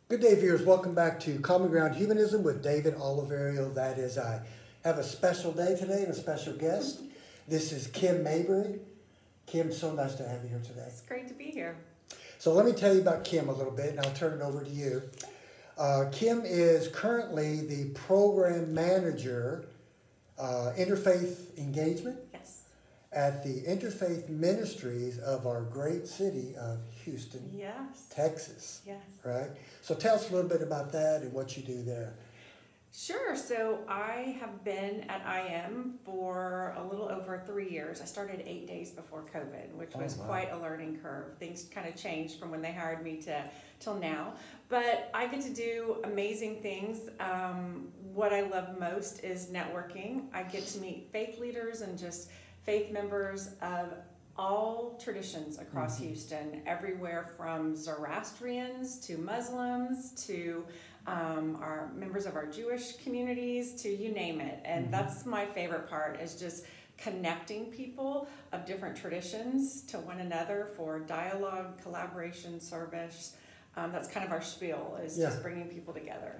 Good day, viewers. Welcome back to Common Ground Humanism with David Oliverio. That is, I have a special day today and a special guest. This is Kim Mabry. Kim, so nice to have you here today. It's great to be here. So let me tell you about Kim a little bit, and I'll turn it over to you. Kim is currently the program manager, interfaith engagement. Yes. At the Interfaith Ministries of our great city of Houston, Yes. Texas. Yes. Right? So tell us a little bit about that and what you do there. Sure. So I have been at IM for a little over 3 years. I started 8 days before COVID, which was quite a learning curve. Things kind of changed from when they hired me till now. But I get to do amazing things. What I love most is networking. I get to meet faith leaders and just faith members of all traditions across Houston, everywhere from Zoroastrians to Muslims to our members of our Jewish communities to you name it. And that's my favorite part, is just connecting people of different traditions to one another for dialogue, collaboration, service. That's kind of our spiel, is just bringing people together.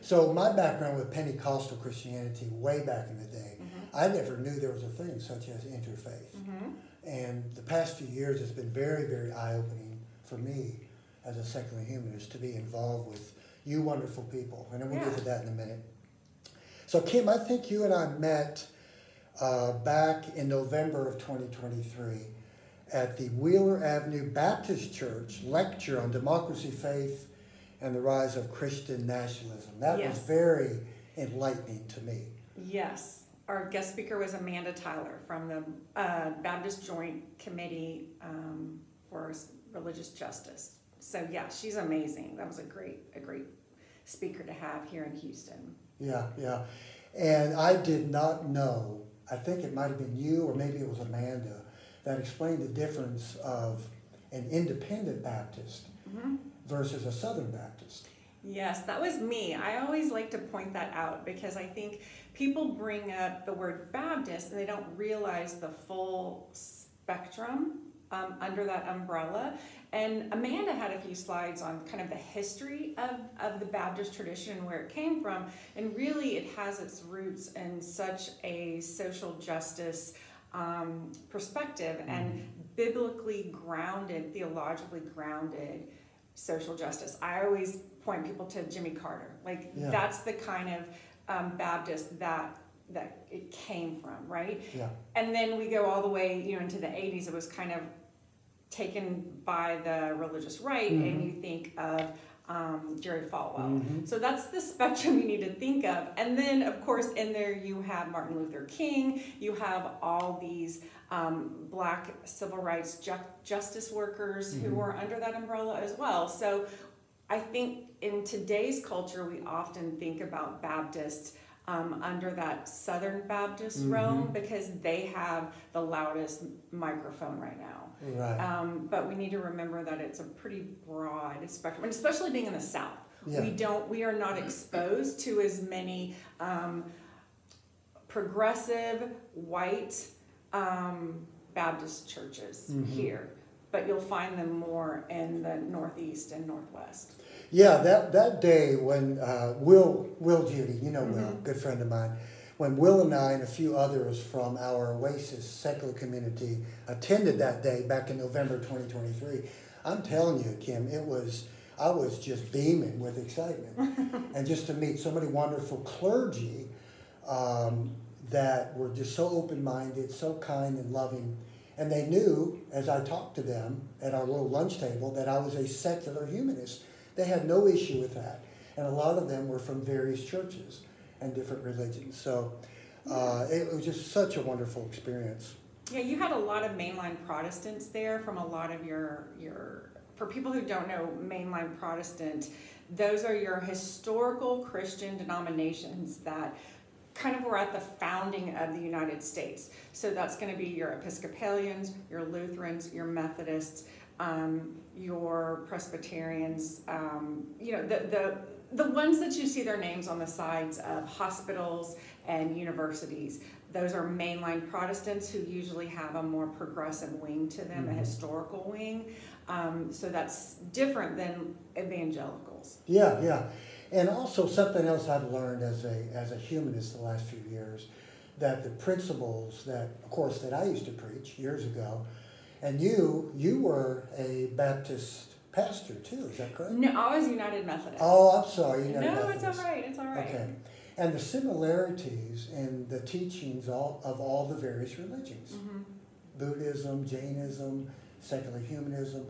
So my background with Pentecostal Christianity way back in the day, I never knew there was a thing such as interfaith. And the past few years it's been very, very eye-opening for me as a secular humanist to be involved with you wonderful people. And then we'll get to that in a minute. So Kim, I think you and I met back in November of 2023 at the Wheeler Avenue Baptist Church lecture on democracy, faith, and the rise of Christian nationalism. That was very enlightening to me. Yes. Our guest speaker was Amanda Tyler from the Baptist Joint Committee for Religious Justice. So yeah, she's amazing. That was a great speaker to have here in Houston. Yeah. And I did not know, I think it might have been you or maybe it was Amanda, that explained the difference of an independent Baptist versus a Southern Baptist. Yes, that was me. I always like to point that out because I think people bring up the word Baptist and they don't realize the full spectrum under that umbrella. And Amanda had a few slides on kind of the history of the Baptist tradition and where it came from. And really it has its roots in such a social justice perspective and biblically grounded, theologically grounded social justice. I always point people to Jimmy Carter. That's the kind of Baptist that it came from, right? Yeah. And then we go all the way, into the 80s. It was kind of taken by the religious right, and you think of Jerry Falwell. So that's the spectrum you need to think of. And then, of course, in there you have Martin Luther King. You have all these black civil rights justice workers who were under that umbrella as well. So I think in today's culture, we often think about Baptists under that Southern Baptist realm because they have the loudest microphone right now. Right. But we need to remember that it's a pretty broad spectrum, and especially being in the South. Yeah. We are not exposed to as many progressive white Baptist churches here, but you'll find them more in the Northeast and Northwest. Yeah, that day when Will Judy, Will, good friend of mine, when Will and I and a few others from our Oasis secular community attended that day back in November 2023, I'm telling you, Kim, I was just beaming with excitement. And just to meet so many wonderful clergy that were just so open-minded, so kind and loving. And they knew, as I talked to them at our little lunch table, that I was a secular humanist. They had no issue with that. And a lot of them were from various churches and different religions. So it was just such a wonderful experience. Yeah, you had a lot of mainline Protestants there from a lot of your for people who don't know mainline Protestant, those are your historical Christian denominations that kind of were at the founding of the United States. So that's going to be your Episcopalians, your Lutherans, your Methodists, your Presbyterians, the ones that you see their names on the sides of hospitals and universities. Those are mainline Protestants who usually have a more progressive wing to them, a historical wing. So that's different than evangelicals. Yeah, yeah. And also something else I've learned as a humanist the last few years, that the principles that, of course, that I used to preach years ago, and you were a Baptist pastor too, is that correct? No, I was United Methodist. Oh, I'm sorry, United No, Methodist. it's all right, it's all right. Okay. And the similarities in the teachings of all the various religions, Buddhism, Jainism, secular humanism,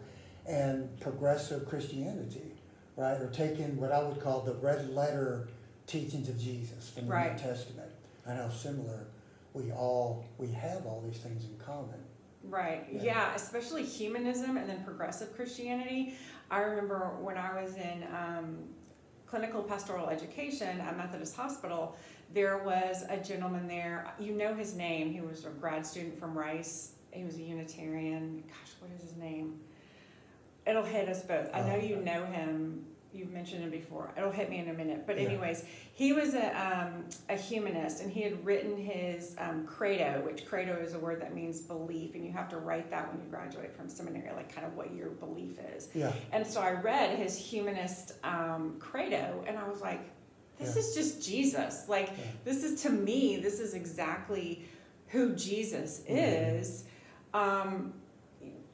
and progressive Christianity, right? Or taking what I would call the red letter teachings of Jesus from the New Testament, and how similar we have all these things in common. Right, yeah, especially humanism and then progressive Christianity. I remember when I was in clinical pastoral education at Methodist Hospital, there was a gentleman there, you know his name, he was a grad student from Rice, he was a Unitarian, gosh, what is his name? It'll hit us both. I know you know him, you've mentioned him before, it'll hit me in a minute, but anyways, he was a humanist, and he had written his credo, which credo is a word that means belief, and you have to write that when you graduate from seminary, like kind of what your belief is. Yeah. And so I read his humanist credo, and I was like, this is just Jesus. Like, this is, to me, this is exactly who Jesus is.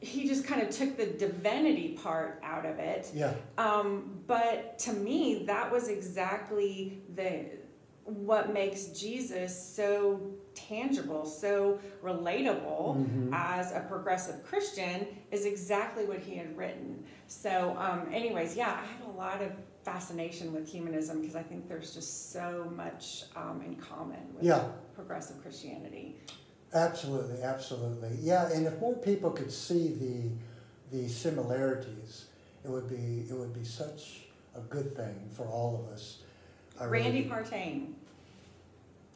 He just kind of took the divinity part out of it. Yeah. But to me, that was exactly what makes Jesus so tangible, so relatable as a progressive Christian, is exactly what he had written. So anyways, yeah, I have a lot of fascination with humanism because I think there's just so much in common with progressive Christianity. Absolutely, absolutely. Yeah, and if more people could see the similarities, it would be such a good thing for all of us. Randy Partain.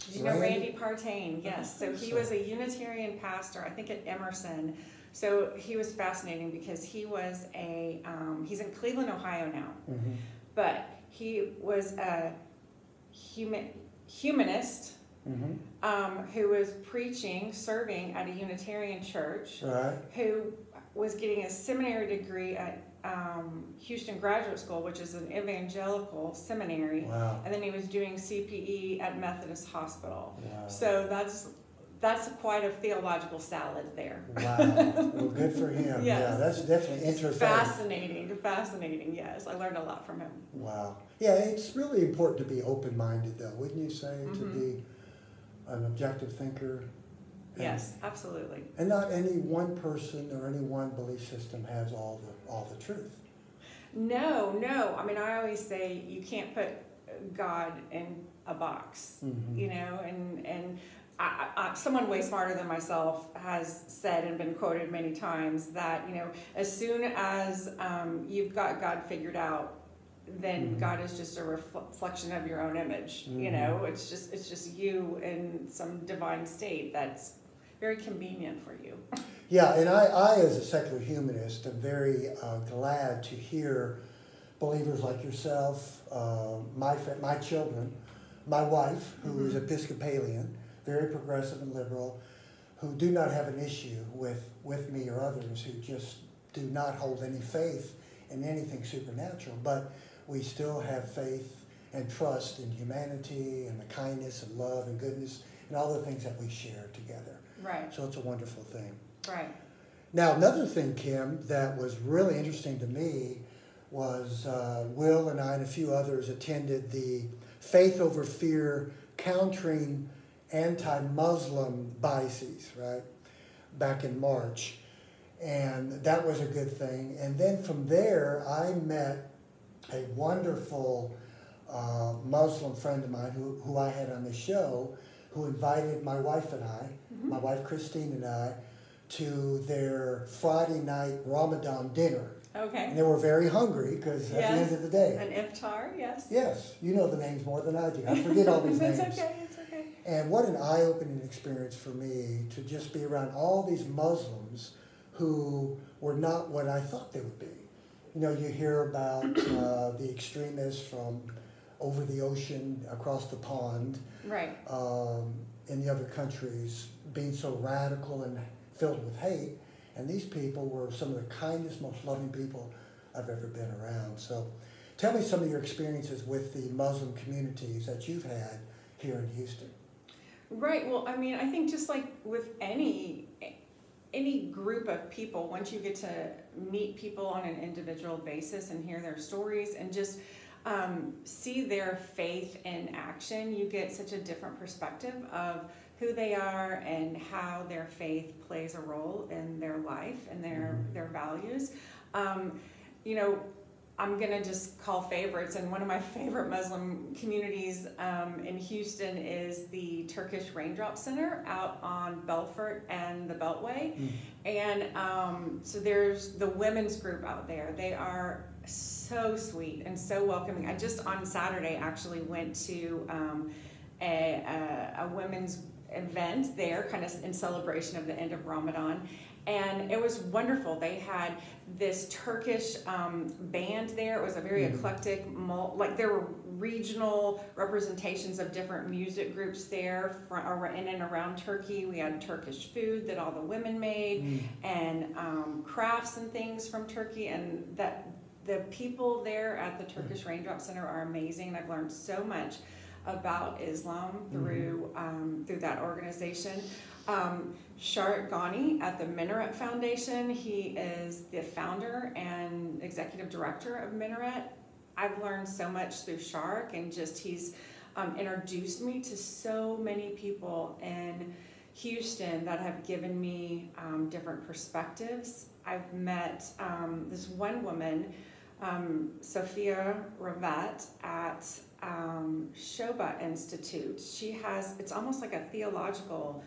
Did you know Randy Partain? Yes. So he was a Unitarian pastor, I think at Emerson. So he was fascinating because he was he's in Cleveland, Ohio now, but he was a humanist. Who was preaching, serving at a Unitarian church, who was getting a seminary degree at Houston Graduate School, which is an evangelical seminary, and then he was doing CPE at Methodist Hospital. So that's quite a theological salad there. Wow, well, good for him. Yeah, that's definitely interesting. Fascinating, yes. I learned a lot from him. Wow. Yeah, it's really important to be open-minded, though, wouldn't you say, to be an objective thinker? Yes, absolutely. And not any one person or any one belief system has all the truth. No. I mean, I always say you can't put God in a box, you know, and someone way smarter than myself has said and been quoted many times that, you know, as soon as you've got God figured out, then God is just a reflection of your own image. You know, it's just you in some divine state that's very convenient for you. Yeah, and I as a secular humanist, am very glad to hear believers like yourself, my children, my wife, who is Episcopalian, very progressive and liberal, who do not have an issue with me or others who just do not hold any faith in anything supernatural, but we still have faith and trust in humanity and the kindness and love and goodness and all the things that we share together. Right. So it's a wonderful thing. Right. Now, another thing, Kim, that was really interesting to me was Will and I and a few others attended the Faith Over Fear Countering Anti-Muslim Biases, right, back in March. And that was a good thing. And then from there, I met a wonderful Muslim friend of mine who I had on the show, who invited my wife and I, my wife Christine and I, to their Friday night Ramadan dinner. Okay. And they were very hungry because at the end of the day. An iftar, yes. Yes, you know the names more than I do. I forget all these names. It's okay. And what an eye-opening experience for me to just be around all these Muslims who were not what I thought they would be. You know, you hear about the extremists from over the ocean, across the pond, right? In the other countries, being so radical and filled with hate. And these people were some of the kindest, most loving people I've ever been around. So tell me some of your experiences with the Muslim communities that you've had here in Houston. Right. Well, I mean, I think just like with any group of people, once you get to meet people on an individual basis and hear their stories and just see their faith in action, you get such a different perspective of who they are and how their faith plays a role in their life and their values. You know, I'm going to just call favorites, and one of my favorite Muslim communities in Houston is the Turkish Raindrop Center out on Belfort and the Beltway. And so there's the women's group out there. They are so sweet and so welcoming. I just on Saturday actually went to a women's event there, kind of in celebration of the end of Ramadan. And it was wonderful. They had this Turkish band there. It was a very eclectic, like there were regional representations of different music groups there in and around Turkey. We had Turkish food that all the women made and crafts and things from Turkey. And that the people there at the Turkish Raindrop Center are amazing. I've learned so much about Islam through that organization. Sharat Ghani at the Minaret Foundation, he is the founder and executive director of Minaret. I've learned so much through Sharat, and just he's introduced me to so many people in Houston that have given me different perspectives. I've met this one woman, Sophia Ravat, at Shoba Institute. She has, it's almost like a theological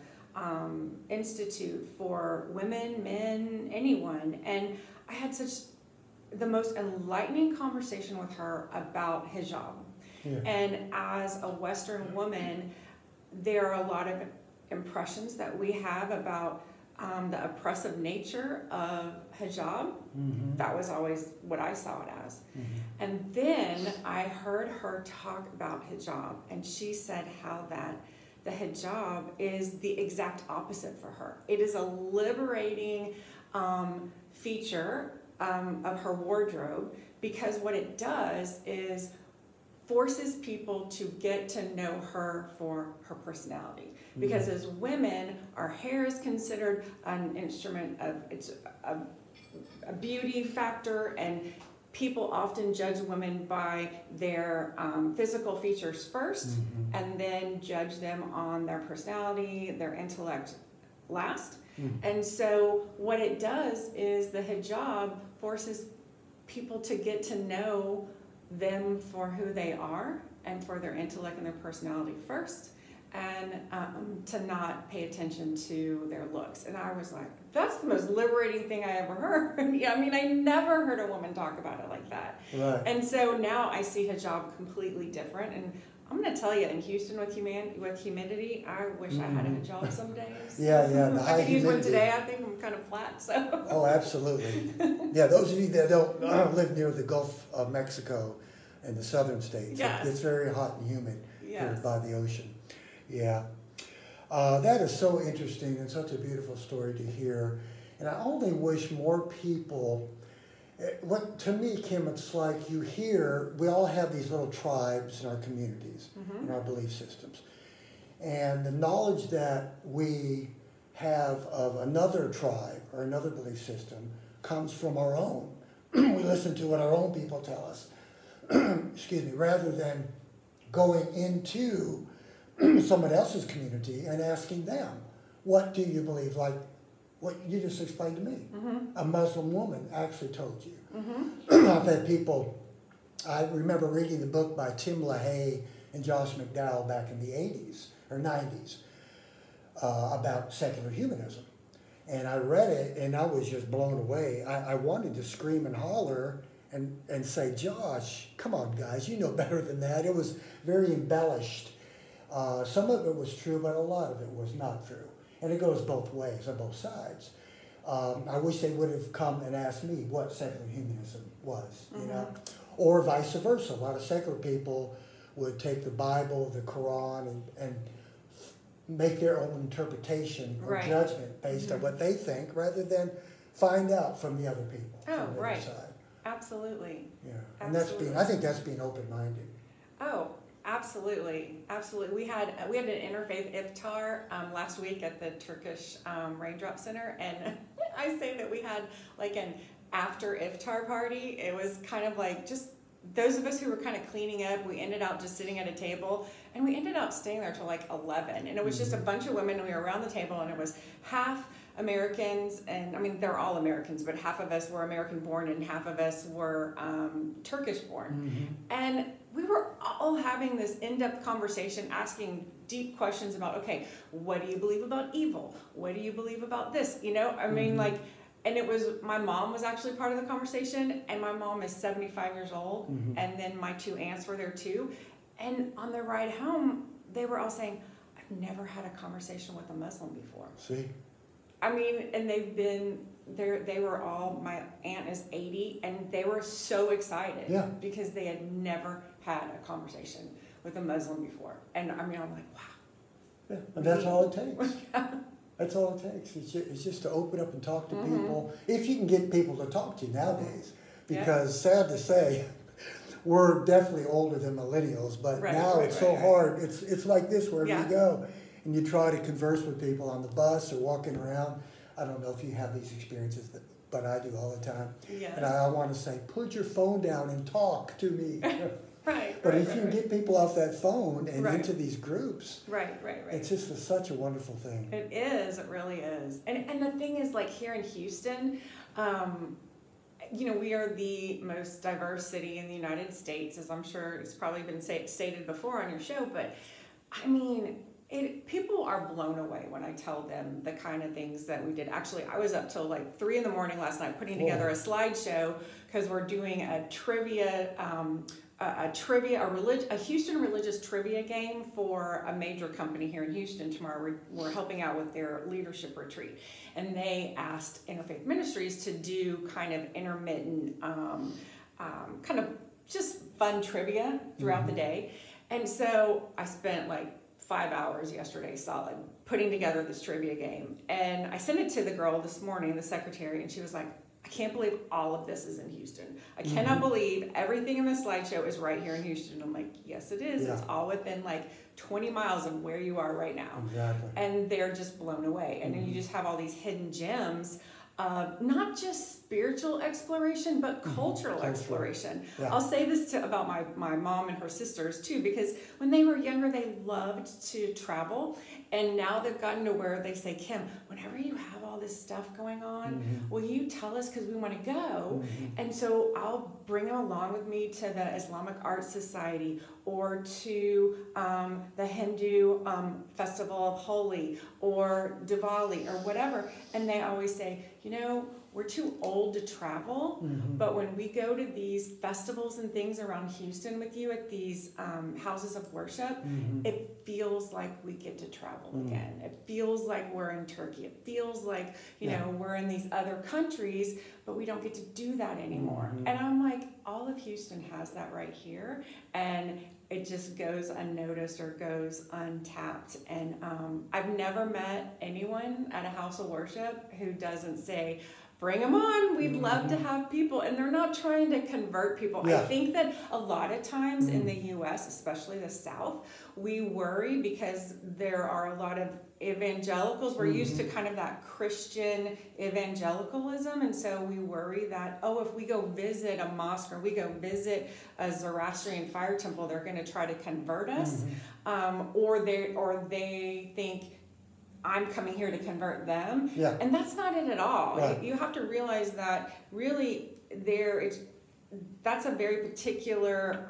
institute for women, men, anyone. And I had the most enlightening conversation with her about hijab. And as a Western woman, there are a lot of impressions that we have about the oppressive nature of hijab. That was always what I saw it as. And then I heard her talk about hijab, and she said how that the hijab is the exact opposite for her. It is a liberating feature of her wardrobe, because what it does is forces people to get to know her for her personality. Because as women, our hair is considered an instrument of, it's a beauty factor, and people often judge women by their physical features first, and then judge them on their personality, their intellect last. And so what it does is the hijab forces people to get to know them for who they are and for their intellect and their personality first, and to not pay attention to their looks. And I was like, that's the most liberating thing I ever heard. Yeah, I mean, I never heard a woman talk about it like that. Right. And so now I see hijab completely different. And I'm going to tell you, in Houston with humidity, I wish I had a hijab some days. Yeah. The I could use one today. I think I'm kind of flat. So. Oh, absolutely. Yeah, those of you that don't live near the Gulf of Mexico and the southern states, it's very hot and humid here by the ocean. Yeah. That is so interesting and such a beautiful story to hear. And I only wish more people, to me, Kim, it's like you hear, we all have these little tribes in our communities, in our belief systems. And the knowledge that we have of another tribe or another belief system comes from our own. We listen to what our own people tell us, excuse me, rather than going into someone else's community and asking them, what do you believe? Like what you just explained to me. A Muslim woman actually told you. I've had people, I remember reading the book by Tim LaHaye and Josh McDowell back in the 80s or 90s about secular humanism. And I read it and I was just blown away. I wanted to scream and holler and say, Josh, come on guys, you know better than that. It was very embellished. Some of it was true, but a lot of it was not true. And it goes both ways, on both sides. I wish they would have come and asked me what secular humanism was, you know, or vice versa. A lot of secular people would take the Bible, the Quran, and make their own interpretation or judgment based on what they think, rather than find out from the other people. Oh, from the right. other side. Absolutely. Yeah, and I think that's being open-minded. Oh, absolutely, absolutely. We had an interfaith iftar last week at the Turkish Raindrop Center, and I say that we had like an after iftar party. It was kind of like just those of us who were kind of cleaning up. We ended up just sitting at a table, and we ended up staying there till like 11, and it was just a bunch of women. And we were around the table, and it was half Americans, and I mean they're all Americans, but half of us were American born and half of us were Turkish born, and we were all having this in-depth conversation, asking deep questions about, okay, what do you believe about evil? What do you believe about this? You know, I mean, like, and it was, my mom was actually part of the conversation, and my mom is 75 years old, and then my two aunts were there too, and on their ride home, they were all saying, I've never had a conversation with a Muslim before. See? I mean, and they've been there. They were all, my aunt is 80, and they were so excited because they had never had a conversation with a Muslim before. And I mean, I'm like, wow. Yeah, and that's all it takes. That's all it takes. It's just to open up and talk to people. If you can get people to talk to you nowadays, because sad to say, we're definitely older than millennials, but now it's so hard. It's like this wherever you go. And you try to converse with people on the bus or walking around. I don't know if you have these experiences, but I do all the time. Yes. And I want to say, put your phone down and talk to me. But if you can get people off that phone and into these groups, it's just such a wonderful thing. It is. It really is. And the thing is, like here in Houston, you know, we are the most diverse city in the United States, as I'm sure it's probably been stated before on your show. But I mean, people are blown away when I tell them the kind of things that we did. Actually, I was up till like 3 in the morning last night putting together a slideshow because we're doing a trivia, a Houston religious trivia game for a major company here in Houston tomorrow. We're helping out with their leadership retreat, and they asked Interfaith Ministries to do kind of intermittent, kind of just fun trivia throughout the day. And so I spent like 5 hours yesterday solid putting together this trivia game, and I sent it to the girl this morning, the secretary, and she was like, I can't believe all of this is in Houston. I cannot believe everything in this slideshow is right here in Houston. I'm like, yes, it is. It's all within like 20 miles of where you are right now. Exactly. And they're just blown away. And then you just have all these hidden gems of not just spiritual exploration, but cultural exploration. I'll say this about my mom and her sisters too, because when they were younger, they loved to travel. And now they've gotten to where they say, Kim, whenever you have all this stuff going on, will you tell us, because we want to go? And so I'll bring them along with me to the Islamic Art Society or to the Hindu Festival of Holi or Diwali or whatever. And they always say, you know, we're too old to travel, but when we go to these festivals and things around Houston with you at these houses of worship, it feels like we get to travel again. It feels like we're in Turkey. It feels like, you know, we're in these other countries, but we don't get to do that anymore. And I'm like, all of Houston has that right here, and it just goes unnoticed or goes untapped. And I've never met anyone at a house of worship who doesn't say, bring them on, we'd love to have people. And they're not trying to convert people. I think that a lot of times in the U.S., especially the South, we worry because there are a lot of evangelicals. We're used to kind of that Christian evangelicalism, and so we worry that, oh, if we go visit a mosque or we go visit a Zoroastrian fire temple, they're going to try to convert us, or they think I'm coming here to convert them, and that's not it at all. You have to realize that really that's a very particular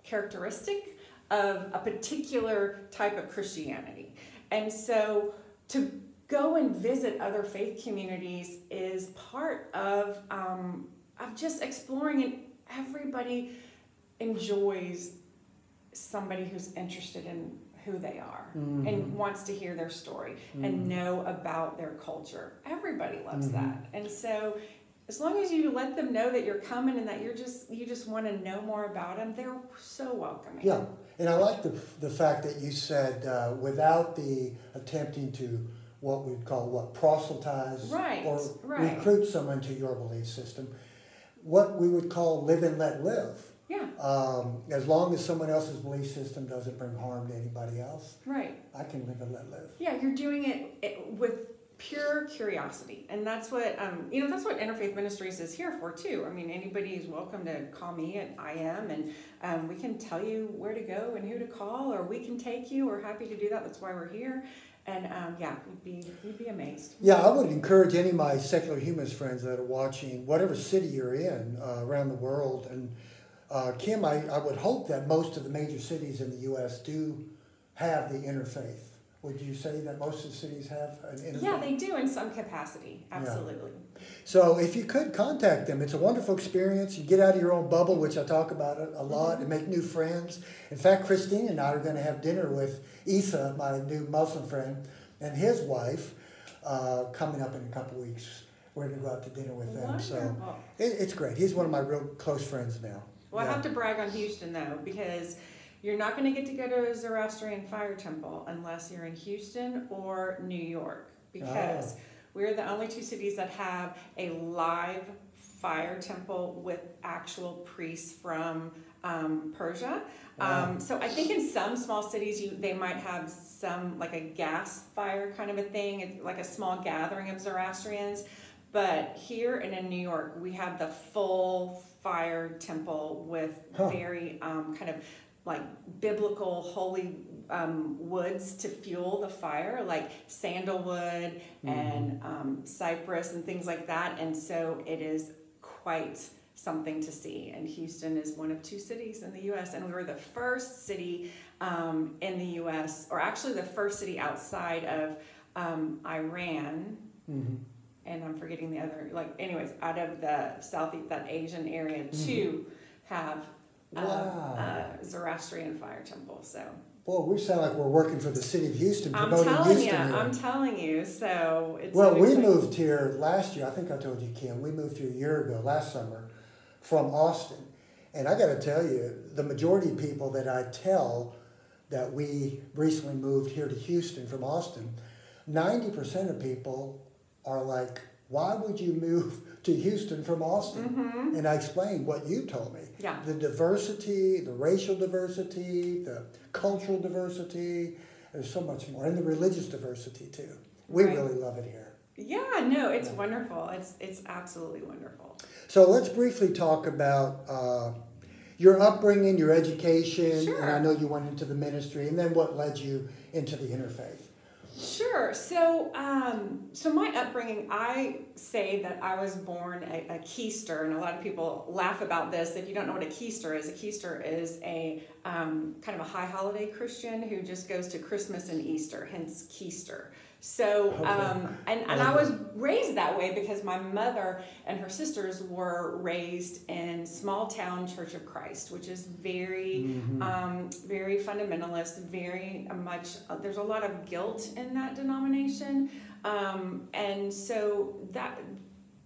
characteristic of a particular type of Christianity. And so to go and visit other faith communities is part of just exploring, and everybody enjoys somebody who's interested in who they are and wants to hear their story and know about their culture. Everybody loves that. And so as long as you let them know that you're coming and that you just want to know more about them, they're so welcoming. And I like the fact that you said without the attempting to what we'd call proselytize Right, or right. recruit someone to your belief system. What we would call live and let live. Yeah. As long as someone else's belief system doesn't bring harm to anybody else, Right. I can live and let live. Yeah, you're doing it with pure curiosity, and that's what that's what Interfaith Ministries is here for too. I mean, anybody is welcome to call me at IM, and we can tell you where to go and who to call, or we can take you. We're happy to do that. That's why we're here. And you'd be amazed. Yeah, I would encourage any of my secular humanist friends that are watching, whatever city you're in around the world. And Kim, I would hope that most of the major cities in the U.S. do have the interfaith. Would you say that most of the cities have an interfaith? Yeah, they do in some capacity. Absolutely. Yeah. So if you could contact them, it's a wonderful experience. You get out of your own bubble, which I talk about a lot, and make new friends. In fact, Christine and I are going to have dinner with Isa, my new Muslim friend, and his wife coming up in a couple weeks. We're going to go out to dinner with them. Wonderful. So it's great. He's one of my real close friends now. Well, I have to brag on Houston, though, because you're not going to get to go to a Zoroastrian fire temple unless you're in Houston or New York, because we're the only two cities that have a live fire temple with actual priests from Persia. Wow. So I think in some small cities they might have some, like a gas fire kind of a thing, like a small gathering of Zoroastrians. But here and in New York, we have the full fire temple with very kind of like biblical holy woods to fuel the fire, like sandalwood and cypress and things like that. And so it is quite something to see. And Houston is one of two cities in the U.S. And we were the first city in the U.S., or actually the first city outside of Iran. And I'm forgetting the other, out of the Southeast, that Asian area, to have Zoroastrian fire temple. So. Boy, we sound like we're working for the city of Houston, promoting Houston. I'm telling you. So it's well, we moved here last year. I think I told you, Kim. We moved here a year ago, last summer, from Austin. And I got to tell you, the majority of people that I tell that we recently moved here to Houston from Austin, 90% of people are like, why would you move to Houston from Austin? And I explained what you told me. Yeah. The diversity, the racial diversity, the cultural diversity, there's so much more. And the religious diversity too. We really love it here. Yeah, no, it's wonderful. It's absolutely wonderful. So let's briefly talk about your upbringing, your education, and I know you went into the ministry, and then what led you into the interfaith. Sure. So, so my upbringing, I say that I was born a keister, and a lot of people laugh about this. If you don't know what a keister is a kind of a high holiday Christian who just goes to Christmas and Easter, hence keister. So, and I was raised that way because my mother and her sisters were raised in small town Church of Christ, which is very, very fundamentalist, very much, there's a lot of guilt in that denomination. And so that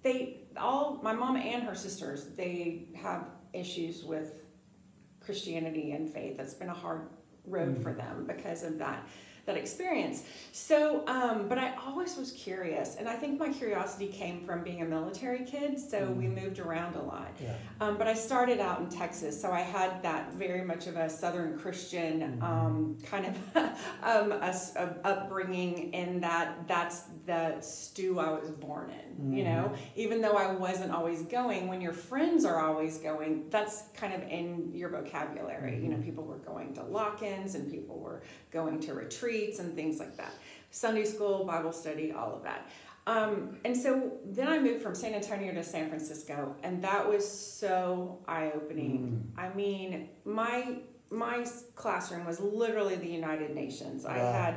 my mom and her sisters, they have issues with Christianity and faith. That's been a hard road for them because of that experience. So, but I always was curious, and I think my curiosity came from being a military kid, so we moved around a lot. Yeah. But I started out in Texas, so I had that very much of a Southern Christian kind of upbringing, in that's the stew I was born in, you know? Even though I wasn't always going, when your friends are always going, that's kind of in your vocabulary. You know, people were going to lock-ins, and people were going to retreats and things like that. Sunday school, Bible study, all of that. And so then I moved from San Antonio to San Francisco, and that was so eye-opening. I mean, my classroom was literally the United Nations. Wow.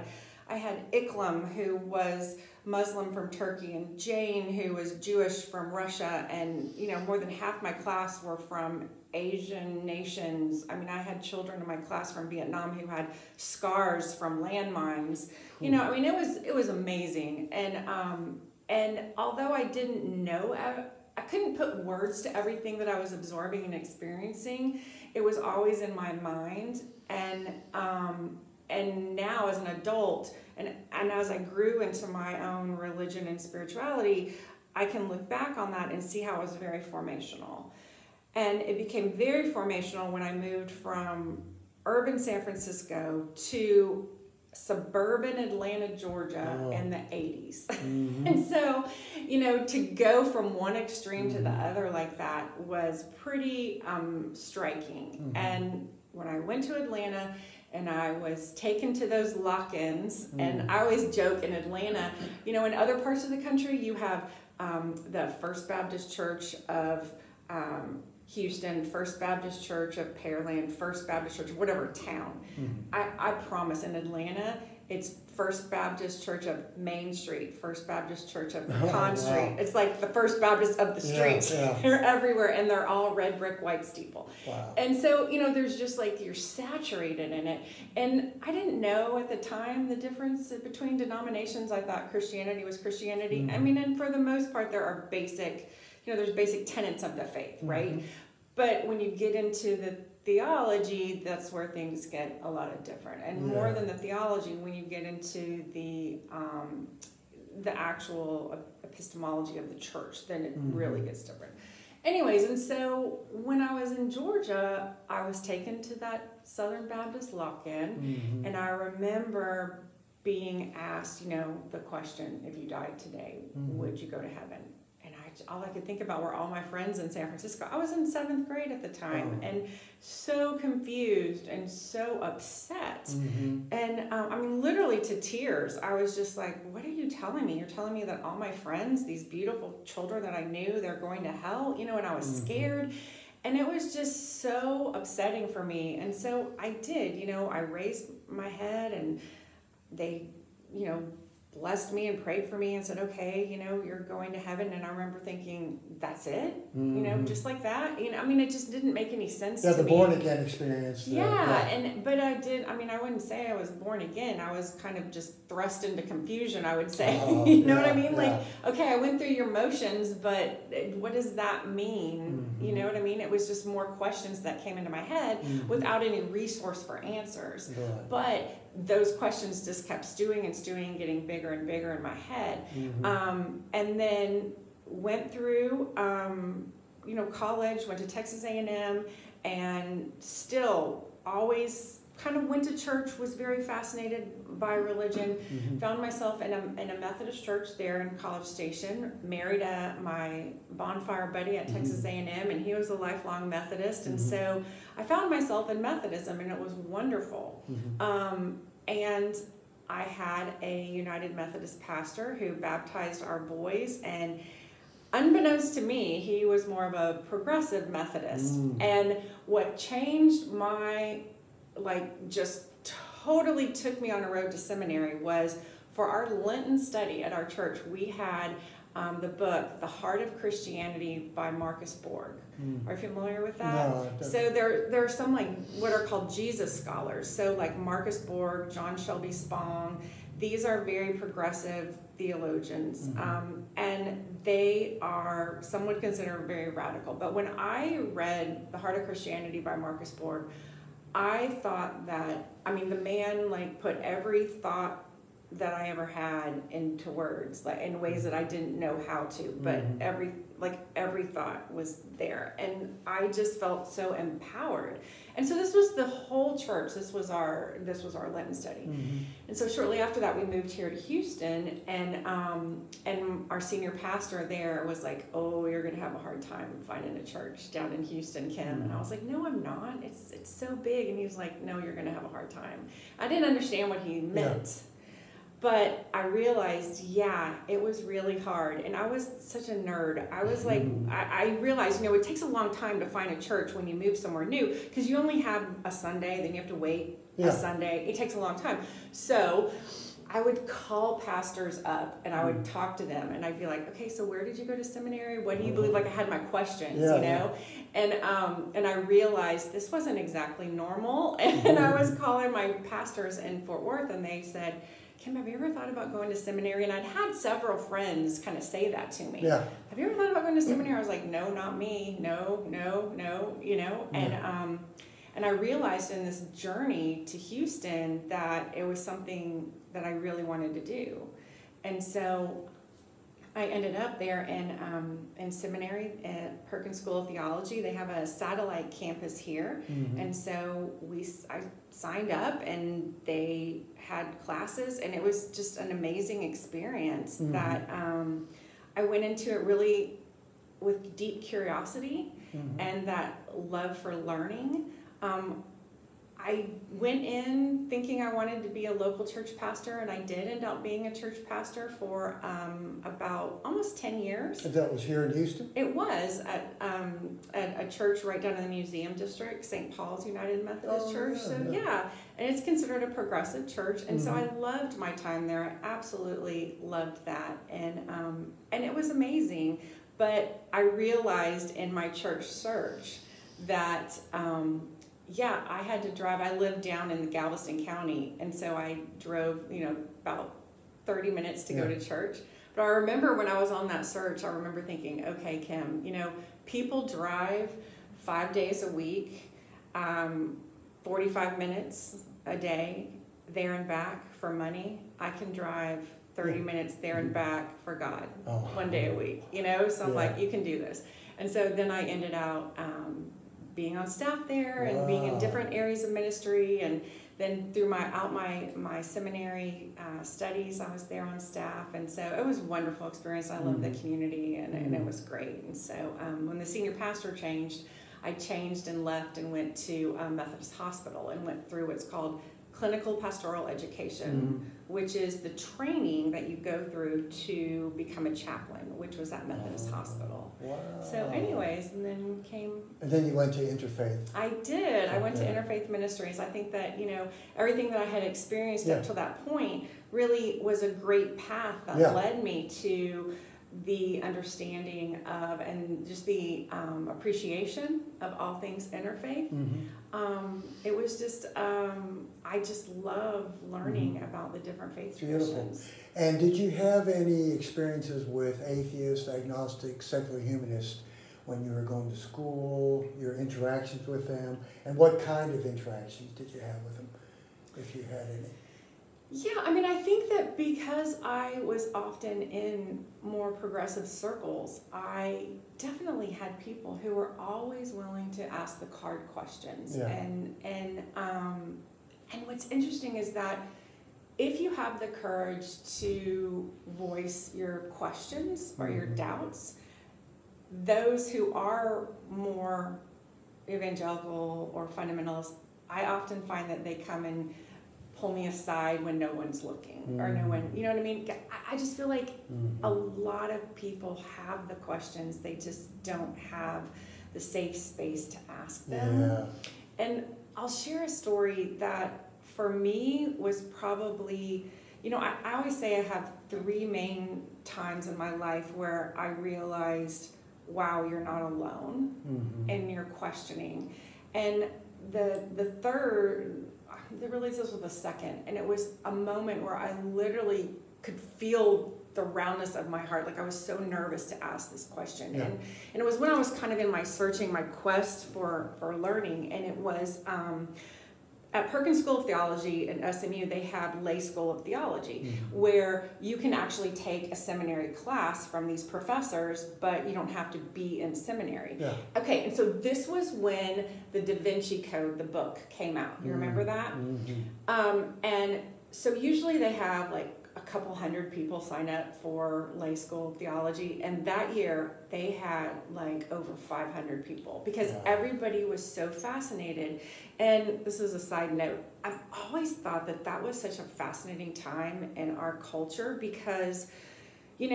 I had Ikram, who was Muslim from Turkey, and Jane, who was Jewish from Russia, and more than half my class were from Asian nations. I mean, I had children in my class from Vietnam who had scars from landmines. I mean, it was amazing. And although I didn't know, I couldn't put words to everything that I was absorbing and experiencing. It was always in my mind, and and now as an adult, and as I grew into my own religion and spirituality, I can look back on that and see how it was very formational. And it became very formational when I moved from urban San Francisco to suburban Atlanta, Georgia in the 80s. And so, to go from one extreme to the other like that was pretty striking. And when I went to Atlanta and I was taken to those lock-ins, and I always joke in Atlanta, in other parts of the country, you have the First Baptist Church of Houston, First Baptist Church of Pearland, First Baptist Church, whatever town. I promise in Atlanta, it's First Baptist Church of Main Street, First Baptist Church of Con Street. It's like the First Baptist of the streets. They're everywhere, and they're all red brick, white steeple. Wow. And so, there's just like, you're saturated in it. And I didn't know at the time the difference between denominations. I thought Christianity was Christianity. I mean, and for the most part, there are basic, there's basic tenets of the faith, right? But when you get into the theology, that's where things get a lot of different. And more than the theology, when you get into the actual epistemology of the church, then it really gets different. Anyways, and so when I was in Georgia, I was taken to that Southern Baptist lock-in, and I remember being asked, the question, if you died today, would you go to heaven? All I could think about were all my friends in San Francisco. I was in 7th grade at the time, and so confused and so upset. And I mean, literally to tears. I was just like, what are you telling me? You're telling me that all my friends, these beautiful children that I knew, they're going to hell? And I was scared. And it was just so upsetting for me. And so I did, I raised my head, and they, blessed me and prayed for me and said, okay, you're going to heaven. And I remember thinking, that's it? Just like that? I mean, it just didn't make any sense to me. The born again experience. But I did, I wouldn't say I was born again. I was kind of just thrust into confusion, I would say. You know what I mean? Like, okay, I went through your motions, but what does that mean? You know what I mean? It was just more questions that came into my head without any resource for answers. But those questions just kept stewing, getting bigger and bigger in my head. And then went through, college, went to Texas A&M, and still always kind of went to church, was very fascinated by religion, found myself in a Methodist church there in College Station, married my bonfire buddy at Texas A&M, and he was a lifelong Methodist, and so I found myself in Methodism, and it was wonderful. And I had a United Methodist pastor who baptized our boys, and unbeknownst to me, he was more of a progressive Methodist. And what changed my, just totally took me on a road to seminary was, for our Lenten study at our church, we had the book, The Heart of Christianity by Marcus Borg. Are you familiar with that? No. So there are some what are called Jesus scholars. So Marcus Borg, John Shelby Spong, these are very progressive theologians. And they are, some would consider very radical. But when I read The Heart of Christianity by Marcus Borg, I thought that, the man put every thought that I ever had into words, in ways that I didn't know how to, but every thought was there, and I just felt so empowered. And so this was the whole church. This was our Lenten study. And so shortly after that, we moved here to Houston, and our senior pastor there was like, "Oh, you're gonna have a hard time finding a church down in Houston, Kim." And I was like, "No, I'm not. It's so big." And he was like, "No, you're gonna have a hard time." I didn't understand what he meant. Yeah. But I realized, it was really hard. And I was such a nerd. I was like, I realized, it takes a long time to find a church when you move somewhere new, because you only have a Sunday, then you have to wait a Sunday. It takes a long time. So I would call pastors up and I would talk to them, and I'd be like, okay, so where did you go to seminary? What do you believe? I had my questions, And I realized this wasn't exactly normal. And I was calling my pastors in Fort Worth, and they said, "Kim, have you ever thought about going to seminary?" And I'd had several friends kind of say that to me. Yeah. "Have you ever thought about going to seminary?" I was like, "No, not me. No, And I realized in this journey to Houston that it was something that I really wanted to do. And so I ended up there in seminary at Perkins School of Theology. They have a satellite campus here. And so I signed up, and they had classes, and it was just an amazing experience that I went into it really with deep curiosity and that love for learning. I went in thinking I wanted to be a local church pastor, and I did end up being a church pastor for about almost 10 years. And that was here in Houston? It was at a church right down in the Museum District, St. Paul's United Methodist Church. Yeah, So yeah, and it's considered a progressive church, and so I loved my time there. I absolutely loved that, and it was amazing. But I realized in my church search that I had to drive. I lived down in the Galveston County, and so I drove, about 30 minutes to go to church. But I remember when I was on that search, I remember thinking, okay, Kim, people drive 5 days a week, 45 minutes a day, there and back for money. I can drive 30 minutes there and back for God, 1 day a week, So I'm like, you can do this. And so then I ended out being on staff there and being in different areas of ministry, and then through my seminary studies, I was there on staff, and so it was a wonderful experience. I loved the community, and it was great. And so when the senior pastor changed, I changed and left and went to Methodist Hospital and went through what's called clinical pastoral education, which is the training that you go through to become a chaplain, which was at Methodist Hospital. Wow. So anyways, and then And then you went to interfaith. I did. I went to Interfaith Ministries. I think that, everything that I had experienced up to that point really was a great path that led me to the understanding of and just the appreciation of all things interfaith. It was just, I just love learning about the different faith traditions. And did you have any experiences with atheists, agnostics, secular humanists when you were going to school, your interactions with them, and what kind of interactions did you have with them, if you had any? Yeah, I think that because I was often in more progressive circles, I definitely had people who were always willing to ask the hard questions. And what's interesting is that if you have the courage to voice your questions or your doubts, those who are more evangelical or fundamentalist, I often find that they come and pull me aside when no one's looking or no one, you know what I mean? I just feel like a lot of people have the questions, they just don't have the safe space to ask them. And I'll share a story that for me was probably, I always say I have 3 main times in my life where I realized, wow, you're not alone in your questioning. And the third, that really this was the second, and it was a moment where I literally could feel the roundness of my heart. Like I was so nervous to ask this question. And it was when I was kind of in my searching, my quest for learning, and it was at Perkins School of Theology in SMU, they have Lay School of Theology, where you can actually take a seminary class from these professors, but you don't have to be in seminary. Okay, and so this was when the Da Vinci Code, the book, came out. You remember that? And so usually they have like a couple hundred people sign up for Lay School of Theology, and that year they had like over 500 people because everybody was so fascinated. And this is a side note, I've always thought that that was such a fascinating time in our culture because, you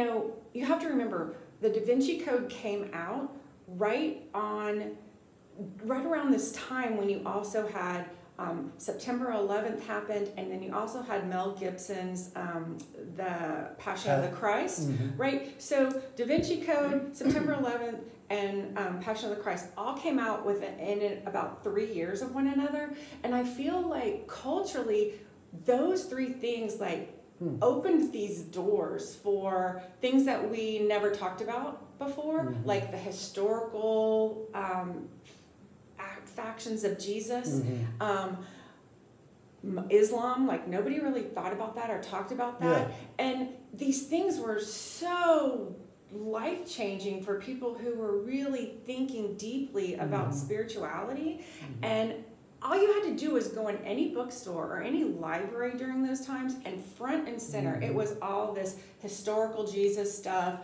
have to remember the Da Vinci Code came out right around this time when you also had September 11th happened, and then you also had Mel Gibson's The Passion of the Christ, right? So Da Vinci Code, September 11th, and Passion of the Christ all came out in about 3 years of one another, and I feel like culturally, those 3 things opened these doors for things that we never talked about before, like the historical factions of Jesus. Islam, like nobody really thought about that or talked about that. And these things were so life-changing for people who were really thinking deeply about spirituality. And all you had to do was go in any bookstore or any library during those times, and front and center, it was all this historical Jesus stuff,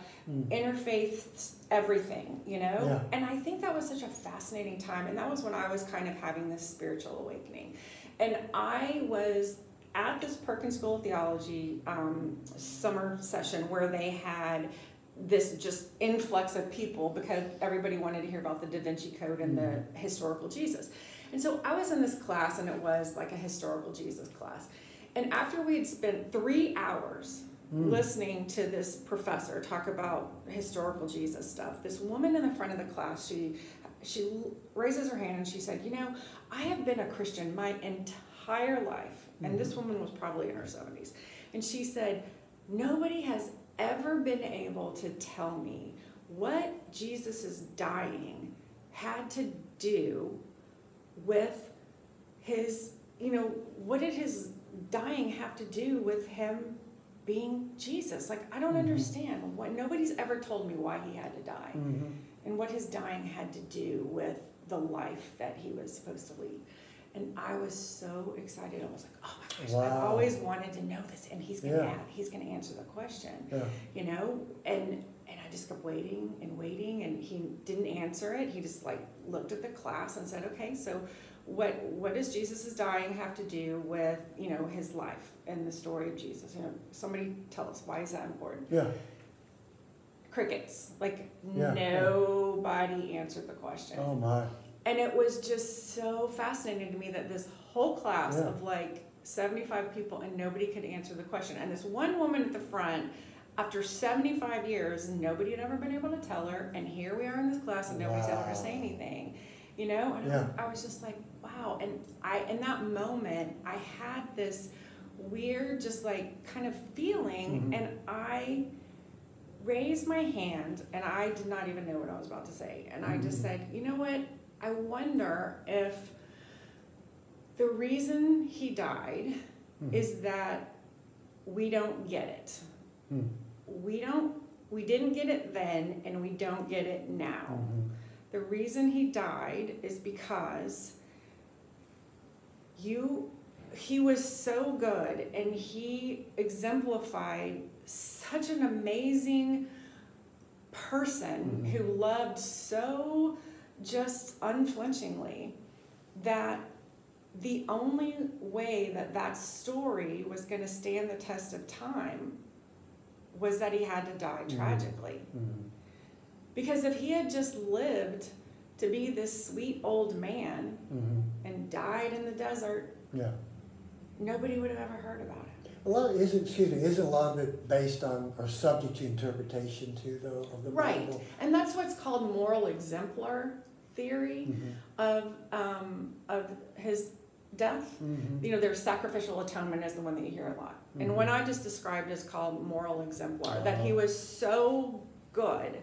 interfaith everything, you know? Yeah. And I think that was such a fascinating time, and that was when I was kind of having this spiritual awakening. And I was at this Perkins School of Theology summer session where they had this just influx of people because everybody wanted to hear about the Da Vinci Code and the historical Jesus. And so I was in this class, and it was like a historical Jesus class. And after we had spent 3 hours listening to this professor talk about historical Jesus stuff, this woman in the front of the class, she raises her hand and she said, you know, I have been a Christian my entire life. And this woman was probably in her 70s. And she said, nobody has ever been able to tell me what Jesus' dying had to do with his, you know, what did his dying have to do with him being Jesus? Like, I don't understand. Nobody's ever told me why he had to die and what his dying had to do with the life that he was supposed to lead. And I was so excited. I was like, oh my gosh, I've always wanted to know this, and he's gonna answer the question, you know? And I just kept waiting, and he didn't answer it. He just like looked at the class and said, okay, so what does Jesus' dying have to do with, you know, his life and the story of Jesus? You know, somebody tell us, why is that important? Yeah. Crickets. Like nobody answered the question. Oh my. And it was just so fascinating to me that this whole class of like 75 people, and nobody could answer the question. And this one woman at the front, after 75 years, nobody had ever been able to tell her, and here we are in this class, and nobody's ever going to say anything, you know? And I was just like, wow. And in that moment, I had this weird, just like kind of feeling, and I raised my hand, and I did not even know what I was about to say. And I just said, you know what? I wonder if the reason he died is that we don't get it. We didn't get it then, and we don't get it now. The reason he died is because he was so good, and he exemplified such an amazing person who loved so just unflinchingly, that the only way that story was going to stand the test of time was that he had to die tragically. Because if he had just lived to be this sweet old man and died in the desert, nobody would have ever heard about it. Isn't a lot of it based on or subject to interpretation too, though, of the Bible? And that's what's called moral exemplar theory of his death. You know, there's sacrificial atonement is the one that you hear a lot. And what I just described is called moral exemplar, that he was so good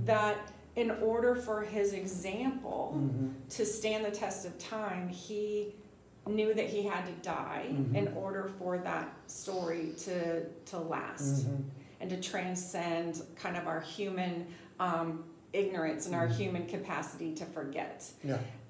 that in order for his example to stand the test of time, he knew that he had to die in order for that story to last and to transcend kind of our human ignorance and our human capacity to forget.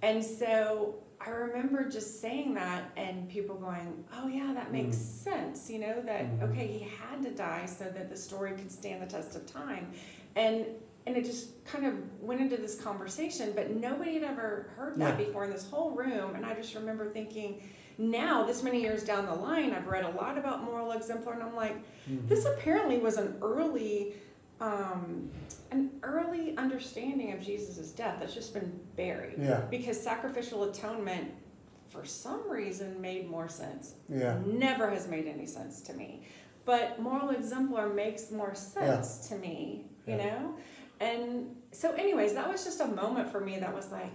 And so I remember just saying that, and people going, oh yeah, that makes sense, you know, that okay, he had to die so that the story could stand the test of time. And it just kind of went into this conversation, but nobody had ever heard that before in this whole room. And I just remember thinking, now, this many years down the line, I've read a lot about moral exemplar, and I'm like, this apparently was an early understanding of Jesus' death that's just been buried. Because sacrificial atonement, for some reason, made more sense. Never has made any sense to me. But moral exemplar makes more sense to me, you know? And so anyways, that was just a moment for me that was like,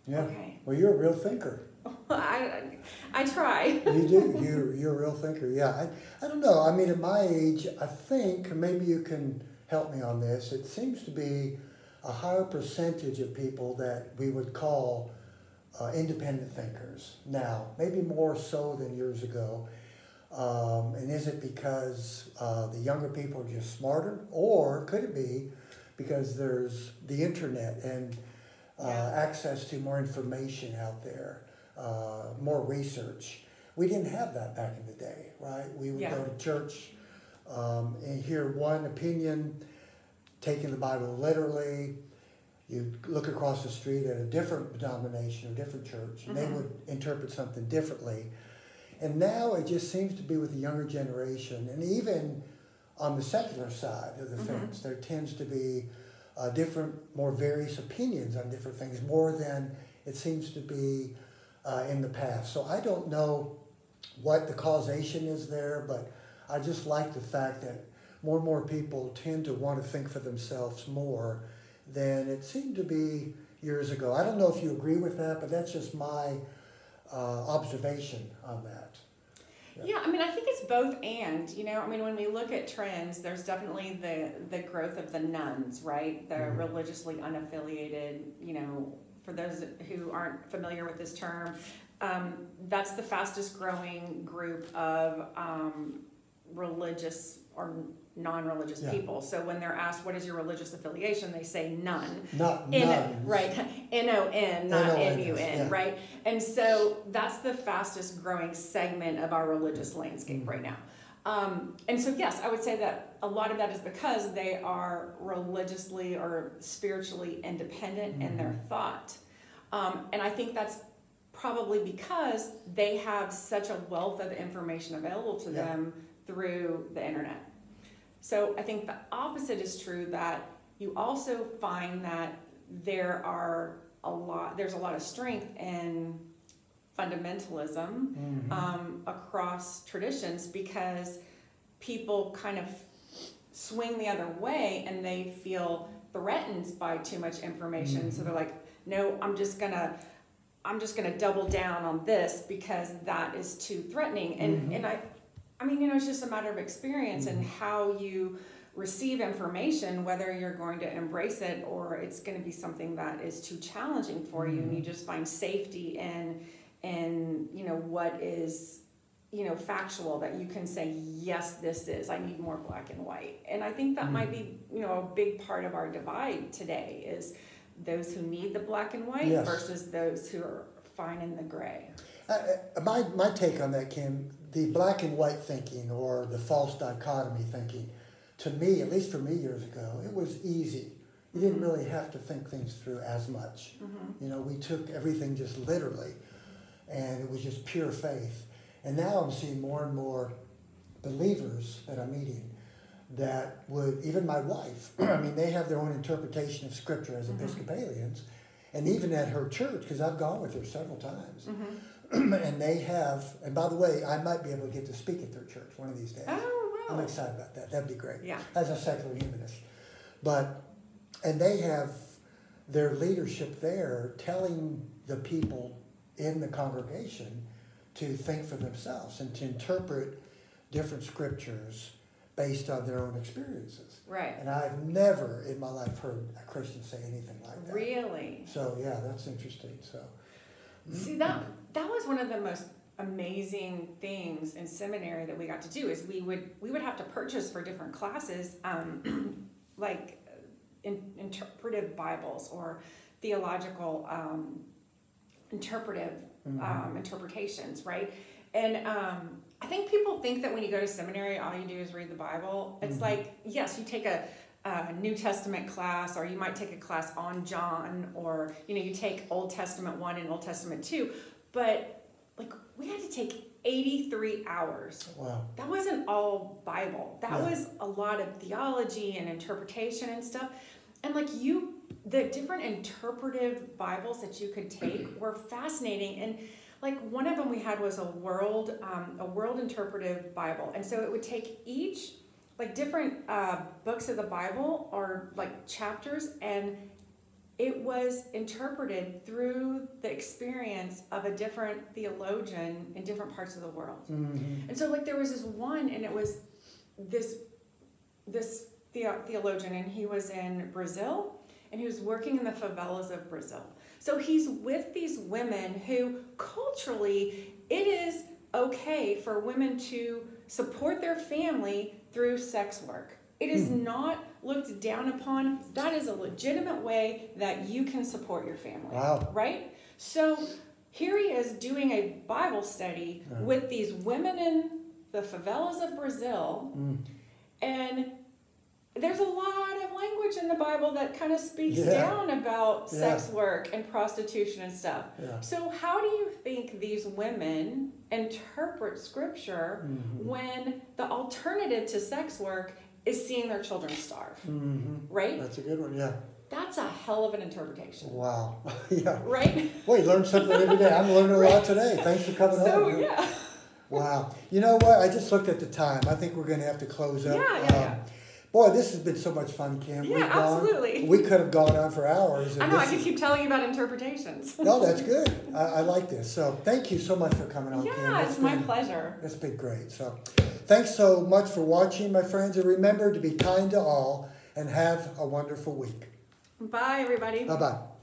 wow, okay. Well, you're a real thinker. I try. You do. You're a real thinker. Yeah. I don't know. I mean, at my age, I think, maybe you can help me on this, it seems to be a higher percentage of people that we would call independent thinkers now, maybe more so than years ago. And is it because the younger people are just smarter, or could it be because there's the internet and access to more information out there, more research? We didn't have that back in the day, right? We would go to church and hear one opinion, taking the Bible literally. You'd look across the street at a different denomination or different church, and they would interpret something differently. And now it just seems to be with the younger generation, and even on the secular side of the fence, there tends to be different, more various opinions on different things, more than it seems to be in the past. So I don't know what the causation is there, but I just like the fact that more and more people tend to want to think for themselves more than it seemed to be years ago. I don't know if you agree with that, but that's just my observation on that. Yeah, I mean, I think it's both and, you know, I mean, when we look at trends, there's definitely the growth of the nuns, right? The religiously unaffiliated, you know, for those who aren't familiar with this term, that's the fastest growing group of religious or non-religious people. So when they're asked, what is your religious affiliation, they say none. Not none. Right, N-O-N, not M-U-N, right? And so that's the fastest growing segment of our religious landscape right now. And so yes, I would say that a lot of that is because they are religiously or spiritually independent in their thought. And I think that's probably because they have such a wealth of information available to them through the internet. So I think the opposite is true, that you also find that there's a lot of strength in fundamentalism across traditions, because people kind of swing the other way and they feel threatened by too much information. So they're like, no, I'm just gonna double down on this because that is too threatening. And I mean, you know, it's just a matter of experience and how you receive information, whether you're going to embrace it or it's going to be something that is too challenging for you, and you just find safety in you know, what is, you know, factual, that you can say, yes, this is, I need more black and white. And I think that might be, you know, a big part of our divide today, is those who need the black and white versus those who are fine in the gray. My take on that, Kim, the black and white thinking, or the false dichotomy thinking, to me, at least for me years ago, it was easy. You didn't really have to think things through as much. You know, we took everything just literally, and it was just pure faith. And now I'm seeing more and more believers that I'm meeting that would, even my wife, I mean, they have their own interpretation of Scripture as Episcopalians, and even at her church, because I've gone with her several times. And they have, and by the way, I might be able to get to speak at their church one of these days. Oh, wow. I'm excited about that. That'd be great. Yeah. As a secular humanist. And they have their leadership there telling the people in the congregation to think for themselves and to interpret different scriptures based on their own experiences. Right. And I've never in my life heard a Christian say anything like that. Really? So yeah, that's interesting. So see, that was one of the most amazing things in seminary that we got to do, is we would have to purchase for different classes like interpretive Bibles or theological interpretive interpretations, right? And I think people think that when you go to seminary, all you do is read the Bible. It's like, yes, you take a New Testament class, or you might take a class on John, or, you know, you take Old Testament 1 and Old Testament 2, but like we had to take 83 hours. wow. That wasn't all Bible. That was a lot of theology and interpretation and stuff. And like the different interpretive Bibles that you could take were fascinating. And like one of them we had was a world interpretive Bible. And so it would take each, like different books of the Bible or like chapters, and it was interpreted through the experience of a different theologian in different parts of the world. And so like there was this one, and it was this theologian, and he was in Brazil, and he was working in the favelas of Brazil. So he's with these women who culturally it is okay for women to support their family through sex work. It is not looked down upon. That is a legitimate way that you can support your family. Wow. Right? So here he is doing a Bible study with these women in the favelas of Brazil. And there's a lot of language in the Bible that kind of speaks down about sex work and prostitution and stuff. So how do you think these women interpret scripture when the alternative to sex work is seeing their children starve? Right? That's a good one, yeah. That's a hell of an interpretation. Wow. Yeah. Right? Well, you learn something every day. I'm learning a lot today. Thanks for coming on. So, yeah. Wow. You know what? I just looked at the time. I think we're going to have to close up. Yeah. Boy, this has been so much fun, Kim. Yeah, absolutely. We could have gone on for hours. I know, I could keep telling you about interpretations. No, that's good. I like this. So thank you so much for coming on, Kim. Yeah, it's my pleasure. It's been great. So thanks so much for watching, my friends. And remember to be kind to all and have a wonderful week. Bye, everybody. Bye-bye.